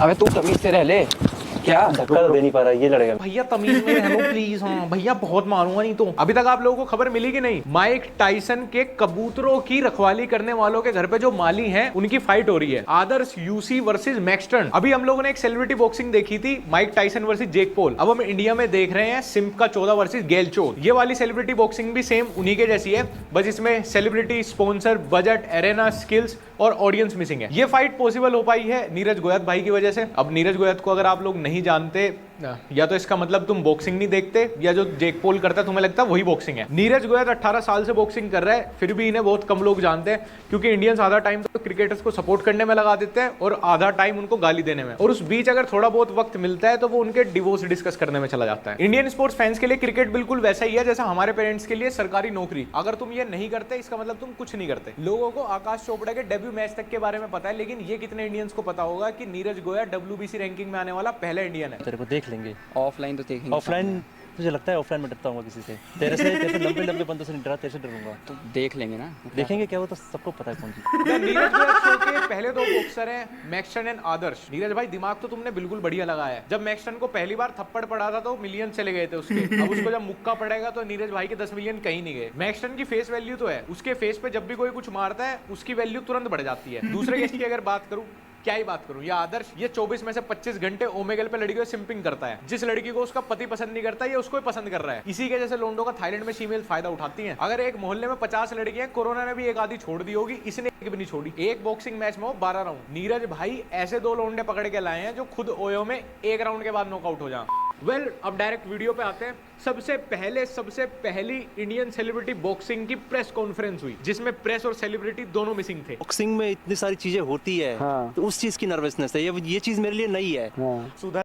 अबे तू तमीज से रह ले। क्या धक्का तो दे नहीं पा रहा, ये लड़ेगा। भैया तमीज में रह लो प्लीज। हाँ भैया बहुत मारूंगा नहीं तो। अभी तक आप लोगों को खबर मिली कि नहीं, माइक टाइसन के कबूतरों की रखवाली करने वालों के घर पे जो माली हैं उनकी फाइट हो रही है। आदर्श यूसी वर्सेस मैक्सटन। अभी हम लोगों ने एक सेलिब्रिटी बॉक्सिंग देखी थी, Mike Tyson versus Jake Paul. अब हम इंडिया में देख रहे हैं सिम्प का 14 वर्सेस गेल चोल। ये वाली सेलिब्रिटी बॉक्सिंग भी सेम उन्हीं के जैसी है, बस इसमें celebrity, sponsor, budget, arena, skills और ऑडियंस मिसिंग है। ये फाइट पॉसिबल हो पाई है नीरज गोयत भाई की वजह से। अब नीरज गोयत को अगर आप लोग नहीं जानते, या तो इसका मतलब तुम बॉक्सिंग नहीं देखते, या जो जेक पॉल करता है तुम्हें लगता है वही बॉक्सिंग है। नीरज गोयत 18 साल से बॉक्सिंग कर रहा है, फिर भी इन्हें बहुत कम लोग जानते हैं, क्योंकि इंडियंस आधा टाइम तो क्रिकेटर्स को सपोर्ट करने में लगा देते हैं और आधा टाइम उनको गाली देने में, और उस बीच अगर थोड़ा बहुत वक्त मिलता है तो वो उनके डिवोर्स डिस्कस करने में चला जाता है। इंडियन स्पोर्ट्स फैंस के लिए क्रिकेट बिल्कुल वैसा ही है जैसा हमारे पेरेंट्स के लिए सरकारी नौकरी। अगर तुम ये नहीं करते इसका मतलब तुम कुछ नहीं करते। लोगों को आकाश चोपड़ा के डेब्यू मैच तक के बारे में पता है, लेकिन ये कितने इंडियंस को पता होगा कि नीरज गोयत WBC रैंकिंग में आने वाला पहला इंडियन है। तेरे को देख लेंगे ऑफलाइन तो देखेंगे। ऑफलाइन। मुझे लगता है ऑफलाइन में डरता हूँ किसी से। तेरे से लंबे बंदों से नहीं डरा, तेरे से डरूंगा। तो देख लेंगे ना। देखेंगे क्या, वो तो सबको पता है कौन सी। नीरज गोयत शो के पहले दो बॉक्सर हैं मैक्सटन एंड आदर्श। नीरज भाई दिमाग तो तुमने बिल्कुल बढ़िया लगाया है। जब मैक्सटन को पहली बार थप्पड़ पड़ा था तो मिलियन चले गए थे उसके। अब उसको जब मुक्का पड़ेगा तो नीरज भाई के 10 मिलियन कहीं नहीं गए। मैक्सटन की फेस वैल्यू तो है, उसके फेस पे जब भी कोई कुछ मारता है उसकी वैल्यू तुरंत बढ़ जाती है। दूसरे केस की अगर बात करूं, क्या ही बात करूं, या आदर्श, ये 24 में से 25 घंटे ओमेगल पे लड़की को सिंपिंग करता है। जिस लड़की को उसका पति पसंद नहीं करता, ये उसको ही पसंद कर रहा है। इसी के जैसे लोंडो का थाईलैंड में फीमेल फायदा उठाती हैं। अगर एक मोहल्ले में 50 लड़कियां, कोरोना ने भी एक आधी छोड़ दी होगी, इसने एक भी नहीं छोड़ी। एक बॉक्सिंग मैच में 12 राउंड। नीरज भाई ऐसे 2 लोंडे पकड़ के लाए हैं जो खुद ओयो में 1 राउंड के बाद नॉकआउट हो जाए। वेल, अब डायरेक्ट वीडियो पे आते हैं। सबसे पहली इंडियन सेलिब्रिटी बॉक्सिंग की प्रेस कॉन्फ्रेंस हुई, जिसमें प्रेस और सेलिब्रिटी दोनों मिसिंग थे। बॉक्सिंग में इतनी सारी चीजें होती है, हाँ। तो उस चीज की नर्वसनेस है। ये चीज मेरे लिए नई है। हाँ। सुधर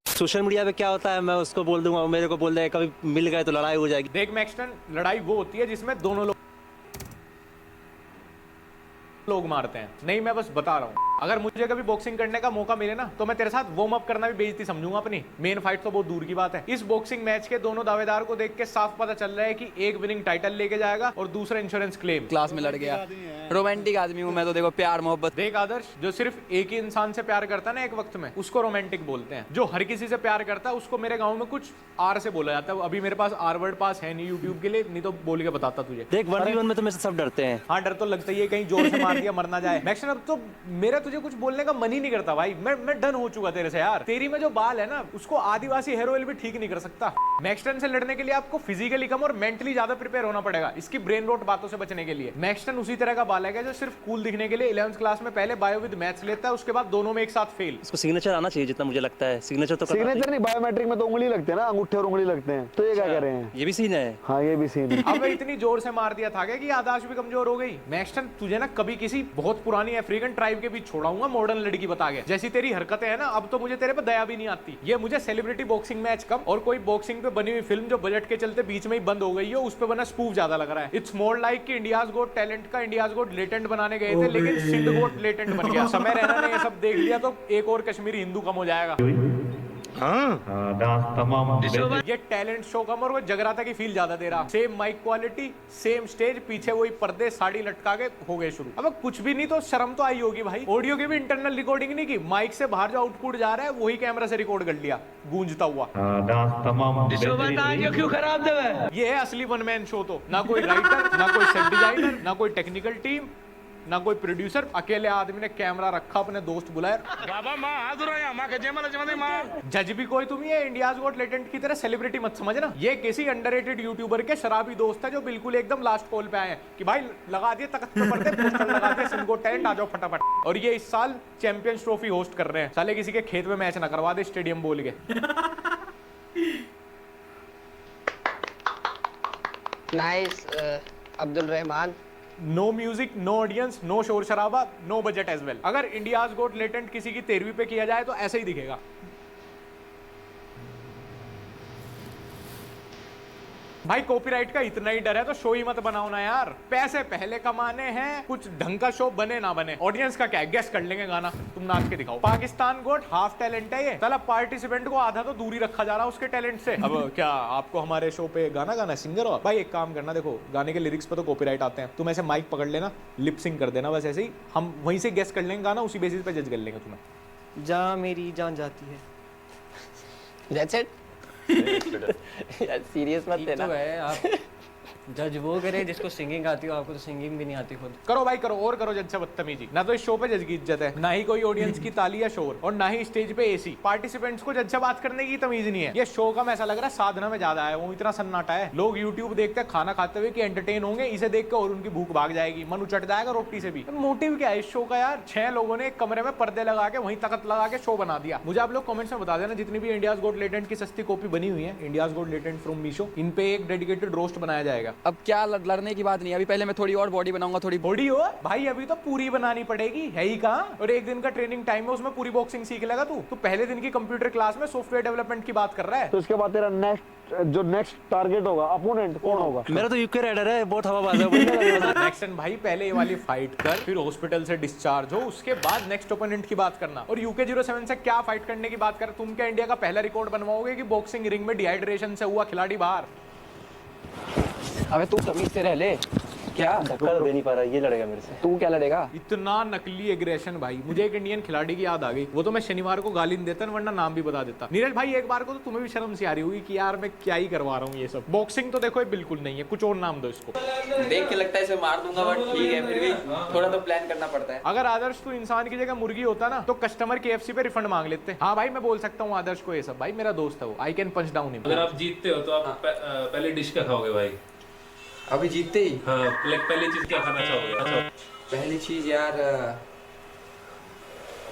सोशल मीडिया पे क्या होता है, मैं उसको बोल दूंगा, मेरे को बोल देगा, कभी मिल गए तो लड़ाई हो जाएगी। देख मैक्सटन, लड़ाई वो होती है जिसमें दोनों लोग मारते हैं। नहीं, मैं बस बता रहा हूँ। अगर मुझे कभी बॉक्सिंग करने का मौका मिले ना, तो मैं तेरे साथ वार्म अप करना भी बेइज्जती समझूंगा अपनी। मेन फाइट तो बहुत दूर की बात है। इस बॉक्सिंग मैच के दोनों दावेदार को देख के साफ पता चल रहा है कि एक विनिंग टाइटल लेके जाएगा और दूसरा इंश्योरेंस क्लेम। क्लास में लड़ गया। रोमांटिक आदमी हूँ मैं तो, देखो प्यार मोहब्बत। देख आदर्श, जो सिर्फ एक ही इंसान से प्यार करता है ना एक वक्त में, उसको रोमांटिक बोलते हैं। जो हर किसी से प्यार करता है उसको मेरे गाँव में कुछ आर से बोला जाता है। अभी मेरे पास आर वर्ड पास है नहीं यूट्यूब के लिए, नहीं तो बोल के बताता तुझे। देख 1v1 में तो मेरे से सब डरते हैं। हाँ, डर तो लगता ही है, कहीं जोर से मार दिया मर ना जाए। मैक्सटन, अब तो मेरा तुझे कुछ बोलने का मन ही नहीं करता भाई। मैं डन हो चुका तेरे से यार। तेरी में जो बाल है ना, उसको आदिवासी हेयर ऑयल भी ठीक नहीं कर सकता। मैक्सटन से लड़ने के लिए आपको फिजिकली कम और मेंटली ज्यादा प्रिपेयर होना पड़ेगा, इसकी ब्रेन रोट बातों से बचने के लिए। मैक्सटन उसी तरह का बाल है जो सिर्फ कूल दिखने के लिए 11th क्लास में पहले बायो विद मैथ्स लेता है, उसके बाद दोनों में एक साथ फेल। इसको सिग्नेचर आना चाहिए, जितना मुझे लगता है। सिग्नेचर तो सिग्नेचर नहीं, बायोमेट्रिक में तो उंगली लगते हैं ना, अंगूठे और उंगली लगते हैं। तो ये क्या कर रहे हैं? ये भी सीन है। हाँ, ये भी सीन है। अब इतनी जोर से मार दिया था कि याददाश्त भी कमजोर हो गई। मैक्सटन, तुझे ना कभी किसी बहुत पुरानी अफ्रीकन ट्राइब के बीच छोड़ाऊंगा मॉडर्न लड़की बता के। जैसी तेरी हरकतें है ना, अब तो मुझे तेरे पे दया भी नहीं आती। ये मुझे सेलिब्रिटी बॉक्सिंग मैच कम और कोई बॉक्सिंग पे बनी हुई फिल्म जो बजट के चलते बीच में ही बंद हो गई हो, उस पे बना स्पूफ ज्यादा लग रहा है। इट्स मोर लाइक कि इंडियाज गोट टैलेंट का इंडियाज गोट लेटेंट बनाने गए थे, लेकिन सिंध गोट लेटेंट बन गया। समय रहना ने ये सब देख लिया तो एक और कश्मीरी हिंदू कम हो जाएगा। ये टैलेंट शो कम और वो जगराता की फील ज्यादा दे रहा। Same mic quality, same stage, पीछे वही पर्दे, साड़ी लटका के हो गए शुरू। अब कुछ भी नहीं तो शर्म तो आई होगी भाई। ऑडियो की भी इंटरनल रिकॉर्डिंग नहीं की, माइक से बाहर जो आउटपुट जा रहा है वही कैमरा से रिकॉर्ड कर लिया, गूंजता हुआ। क्यों खराब दे? ये है असली वन मैन शो। तो ना कोई राइटर, ना कोई सेट डिजाइनर, ना कोई टेक्निकल टीम, ना कोई प्रोड्यूसर। अकेले आदमी ने कैमरा रखा, अपने दोस्त बुलाया। जज भी कोई तुम ही है। इंडियाज गॉट लेटेंट की तरह सेलिब्रिटी मत समझना। ये किसी अंडररेटेड यूट्यूबर के शराबी दोस्त है जो बिल्कुल एकदम लास्ट कॉल पे आए हैं कि भाई लगा दिए तख्त पे पर्दे, पोस्टर लगा दिए, सिंध गोट टैलेंट, आ जाओ फटाफट। और ये इस साल चैंपियंस ट्रॉफी होस्ट कर रहे हैं। साले किसी के खेत में मैच ना करवा दे स्टेडियम बोल के। Nice Abdul Rahman. No music, no audience, no शोर शराबा, नो बजट एज वेल। अगर इंडियाज गोट लेटेंट किसी की 13वीं पे किया जाए तो ऐसे ही दिखेगा। भाई कॉपीराइट का इतना ही डर है तो शो ही मत बनाओ ना यार। पैसे पहले कमाने हैं, कुछ ढंग का शो बने ना बने, ऑडियंस का क्या है, गेस कर लेंगे गाना, तुम नाच के दिखाओ। पाकिस्तान गोट हाफ टैलेंट है ये। साला पार्टिसिपेंट को आधा तो दूरी रखा जा रहा है उसके टैलेंट से। अब क्या आपको हमारे शो पे गाना गाना, सिंगर हो भाई? एक काम करना, देखो गाने के लिरिक्स पे तो कॉपीराइट आते हैं, तुम ऐसे माइक पकड़ लेना, लिप सिंग कर देना, बस ऐसे ही हम वहीं से गेस कर लेंगे गाना, उसी बेसिस पे जज कर लेंगे तुम्हें। जहाँ मेरी जान जाती है। That's it. यार सीरियस मत ठीक लेना। तो है, आप जज वो करे जिसको सिंगिंग आती हो, आपको तो सिंगिंग भी नहीं आती खुद। करो भाई करो, और करो जज से बदतमीजी। ना तो इस शो पे जज की इज्जत है, ना ही कोई ऑडियंस की ताली या शोर, और ना ही स्टेज पे एसी। पार्टिसिपेंट्स को जज से बात करने की तमीज नहीं है। ये शो का ऐसा लग रहा है साधना में ज्यादा है, वो इतना सन्नाटा है। लोग यूट्यूब देखते हैं खाना खाते हुए कि एंटरटेन होंगे, इसे देख के और उनकी भूख भाग जाएगी, मन उचट जाएगा रोटी से भी। मोटिव क्या है इस शो का यार? 6 लोगों ने एक कमरे में पर्दे लगा के वहीं तख्त लगा के शो बना दिया। मुझे आप लोग कमेंट्स में बता देना जितनी भी इंडियाज गॉट लेटेंट की सस्ती कॉपी बनी हुई है, India's got latent from Meesho, इन पे एक डेडिकेटेड रोस्ट बनाया जाएगा। अब क्या लड़ने की बात नहीं है, अभी पहले मैं थोड़ी और बॉडी बनाऊंगा, थोड़ी बॉडी हो भाई, अभी तो पूरी बनानी पड़ेगी, है ही कहाँ। और एक दिन का ट्रेनिंग टाइम है, उसमें पूरी बॉक्सिंग सीख लेगा तू पहले दिन की कंप्यूटर क्लास में सॉफ्टवेयर डेवलपमेंट की बात कर रहा है। तो इसके बाद तेरा नेक्स्ट टारगेट होगा, अपोनेंट कौन होगा? मेरा तो यूके राइडर है, बहुत हवाबाज है। नेक्स्ट भाई पहले ये वाली फाइट कर, फिर हॉस्पिटल से डिस्चार्ज हो, उसके बाद नेक्स्ट ओपोनेंट की बात करना। और यूके 07 से क्या फाइट करने की बात कर, तुम क्या इंडिया का पहला रिकॉर्ड बनवाओगे कि बॉक्सिंग रिंग में डिहाइड्रेशन से हुआ खिलाड़ी बाहर? अबे तू तमीज से रह ले। क्या धक्का तो दे नहीं पा रहा, ये लड़ेगा मेरे से। तू क्या लड़ेगा? इतना नकली एग्रेशन भाई। मुझे एक इंडियन खिलाड़ी की याद आ गई, वो तो मैं शनिवार को गाली नहीं देता, वरना नाम भी बता देता। नीरज भाई एक बार को तो तुम्हें भी शर्म सी आ रही होगी कि यार मैं क्या ही करवा रहा हूँ ये सब। बॉक्सिंग तो देखो ये बिल्कुल नहीं है, कुछ और नाम दो इसको। देख के लगता है इसे मार दूंगा, बट ठीक है, फिर भी थोड़ा तो प्लान करना पड़ता है। अगर आदर्श तू इंसान की जगह मुर्गी होता ना, तो कस्टमर KFC पे रिफंड मांग लेते। हाँ भाई मैं बोल सकता हूँ आदर्श को ये सब, भाई मेरा दोस्त है वो, I can punch down him. अगर आप जीतते हो तो आप पहले डिश क्या खाओगे भाई? अभी जीतते ही हाँ, पहली चीज क्या खाना चाहोगे? पहली चीज यार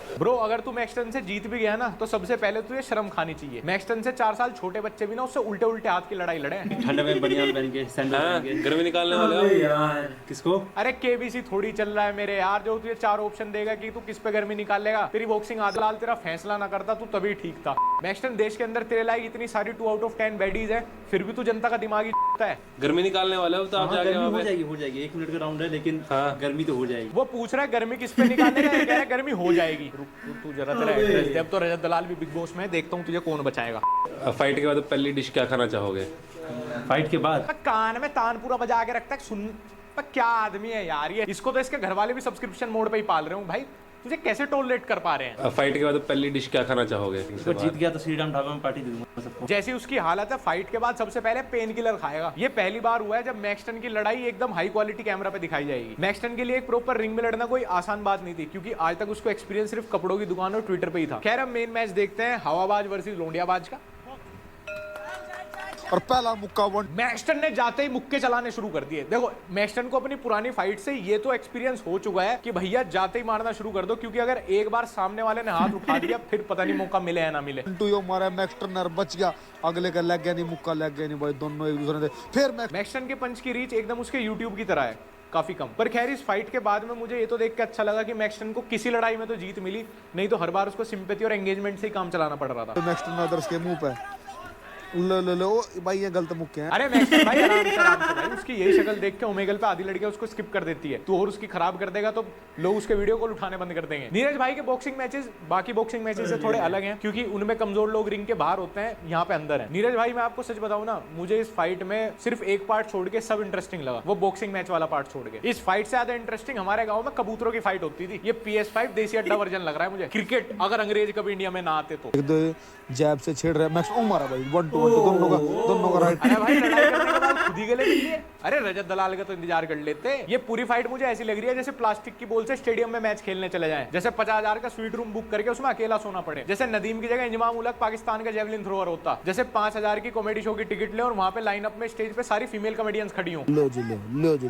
ब्रो, अगर तू मैक्सटन से जीत भी गया ना, तो सबसे पहले तुझे शर्म खानी चाहिए। मैक्सटन से 4 साल छोटे बच्चे भी ना उससे उल्टे उल्टे हाथ की लड़ाई लड़े हैं। ठंड में बनियान पहन के, सैंडल हाँ, पहन के। गर्मी निकालने वाले हो यार किसको? अरे KBC थोड़ी चल रहा है मेरे यार, जो तुझे 4 ऑप्शन देगा कि तू किस पे गर्मी निकालेगा। तेरी बॉक्सिंग आदलाल तेरा फैसला ना करता, तू तभी ठीक था। मैक्सटन देश के अंदर तेरे लायक इतनी सारी 2 आउट ऑफ 10 बैडीज है, फिर भी तू जनता का दिमागी है। गर्मी निकालने वाले हो तो आप जाके वहाँ पे। हो जाएगी 1 मिनट का राउंड है, लेकिन हाँ। गर्मी तो हो जाएगी। वो पूछ रहा है गर्मी किस पे निकालेगा, कह रहा है गर्मी हो जाएगी। तू जरा तेरा एड्रेस दे। अब तो रजत दलाल भी बिग बॉस में, देखता हूँ तुझे कौन बचाएगा। फाइट के बाद पहली डिश क्या खाना चाहोगे? फाइट के बाद कान में तान पूरा बजा के रखता है, सुन पर क्या आदमी है यार ये। इसको तो इसके घर वाले भी सब्सक्रिप्शन मोड पे ही पाल रहे हूँ भाई, तुझे कैसे टॉलरेट कर पा रहे हैं? फाइट के बाद पहली डिश क्या खाना चाहोगे? तो जीत गया तो श्रीराम ढाबा में पार्टी दे दूंगा सबको। जैसी उसकी हालत है, फाइट के बाद सबसे पहले पेन किलर खाएगा। ये पहली बार हुआ है जब मैक्सटन की लड़ाई एकदम हाई क्वालिटी कैमरा पे दिखाई जाएगी। मैक्सटन के लिए एक प्रॉपर रिंग में लड़ना कोई आसान बात नहीं थी, क्योंकि आज तक उसको एक्सपीरियंस सिर्फ कपड़ों की दुकान और ट्विटर पे ही था। खैर अब मेन मैच देखते हैं, हवाबाज वर्सेस लोंडियाबाज का। और पहला मुक्का वन। मैक्सटन ने जाते ही मुक्के चलाने शुरू कर दिए। देखो मैक्सटन को अपनी पुरानी फाइट से ये तो एक्सपीरियंस हो चुका है कि भैया जाते ही मारना शुरू कर दो, क्योंकि अगर एक बार सामने वाले ने हाथ उठा दिया फिर पता नहीं मौका मिले या ना मिले। टू मारा मैक्सटनर बच गया, अगले का लग गया नहीं, मुक्का लग गया नहीं भाई, दोनों एक दूसरे से। फिर मैक्सटन के पंच की रीच एकदम उसके यूट्यूब की तरह है, काफी कम। पर खैर इस फाइट के बाद में मुझे ये तो देख के अच्छा लगा कि मैक्सटन को किसी लड़ाई में तो जीत मिली, नहीं तो हर बार उसको सिंपैथी और एंगेजमेंट से ही काम चलाना पड़ रहा था। मैक्सटन अदर्स के मुंह पे लो भाई, ये गलत मुक्के हैं। अरे मैक्सटन भाई आराम से भाई, उसकी यही शक्ल देख के ओमेगल पे आधी लड़कियां उसको स्किप कर देती है। तू और उसकी खराब कर देगा तो लोग उसके वीडियो कॉल उठाने बंद कर देंगे। नीरज भाई के बॉक्सिंग मैचेस बाकी बॉक्सिंग मैचेस से थोड़े अलग हैं, क्योंकि उनमें कमजोर लोग रिंग के बाहर होते हैं, यहाँ पे अंदर है। नीरज भाई मैं आपको सच बताऊं ना, मुझे इस फाइट में सिर्फ एक पार्ट छोड़ के सब इंटरेस्टिंग लगा, वो बॉक्सिंग मैच वाला पार्ट छोड़ के। इस फाइट से ज्यादा इंटरेस्टिंग हमारे गाँव में कबूतरों की फाइट होती थी। ये PS5 देसी अड्डा वर्जन लग रहा है मुझे, क्रिकेट अगर अंग्रेज कभी इंडिया में ना आते तो। जैब से छेड़ रहा है मैक्स, मारा भाई 1-2 दोनों का राइट। अरे भाई लड़ाई करने के बाद खुद ही गले मिल लिए। अरे रजत दलाल का तो इंतजार कर लेते। ये पूरी फाइट मुझे ऐसी लग रही है जैसे प्लास्टिक की बॉल से स्टेडियम में मैच खेलने चले जाएं, जैसे 50,000 का स्वीट रूम बुक करके उसमें अकेला सोना पड़े, जैसे नदीम की जगह इंजमाम उलग पाकिस्तान का जेवलिन थ्रोअर होता, जैसे 5,000 की कॉमेडी शो की टिकट ले और वहां पे लाइनअप में स्टेज पे सारी फीमेल कॉमेडियंस खड़ी हों। लो जी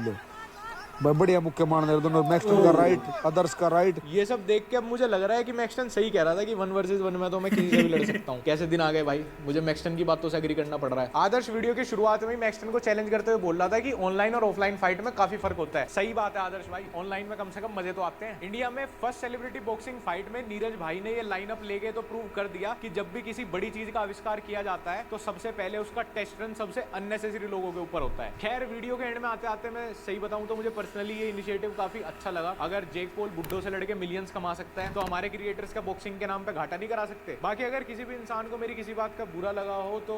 भाई बढ़िया मुक्के मारने रहे दोनों, मैक्सटन का राइट, अदर्स का राइट। ये सब देख के अब मुझे लग रहा है कि मैक्सटन सही कह रहा था कि 1 वर्सेस 1 में तो मैं किसी से भी लड़ सकता हूँ। कैसे दिन आ गए भाई, मुझे मैक्सटन की बातों से एग्री करना पड़ रहा है। आदर्श वीडियो की शुरुआत में मैक्सटन को चैलेंज करते हुए बोल रहा था कि ऑनलाइन और ऑफलाइन फाइट में काफी फर्क होता है। सही बात है आदर्श भाई, ऑनलाइन में कम से कम मजे तो आते हैं। इंडिया में फर्स्ट सेलिब्रिटी बॉक्सिंग फाइट में नीरज भाई ने ये लाइनअप लेके तो प्रूव कर दिया कि जब भी किसी बड़ी चीज का आविष्कार किया जाता है तो सबसे पहले उसका टेस्ट रन सबसे अननेसेसरी लोगों के ऊपर होता है। खैर वीडियो के एंड में आते आते मैं सही बताऊं तो मुझे पर्सनली ये इनिशिएटिव काफी अच्छा लगा। अगर जेक पॉल बुड्ढों से लड़के मिलियंस कमा सकता है तो हमारे क्रिएटर्स का बॉक्सिंग के नाम पे घाटा नहीं करा सकते। बाकी अगर किसी भी इंसान को मेरी किसी बात का बुरा लगा हो तो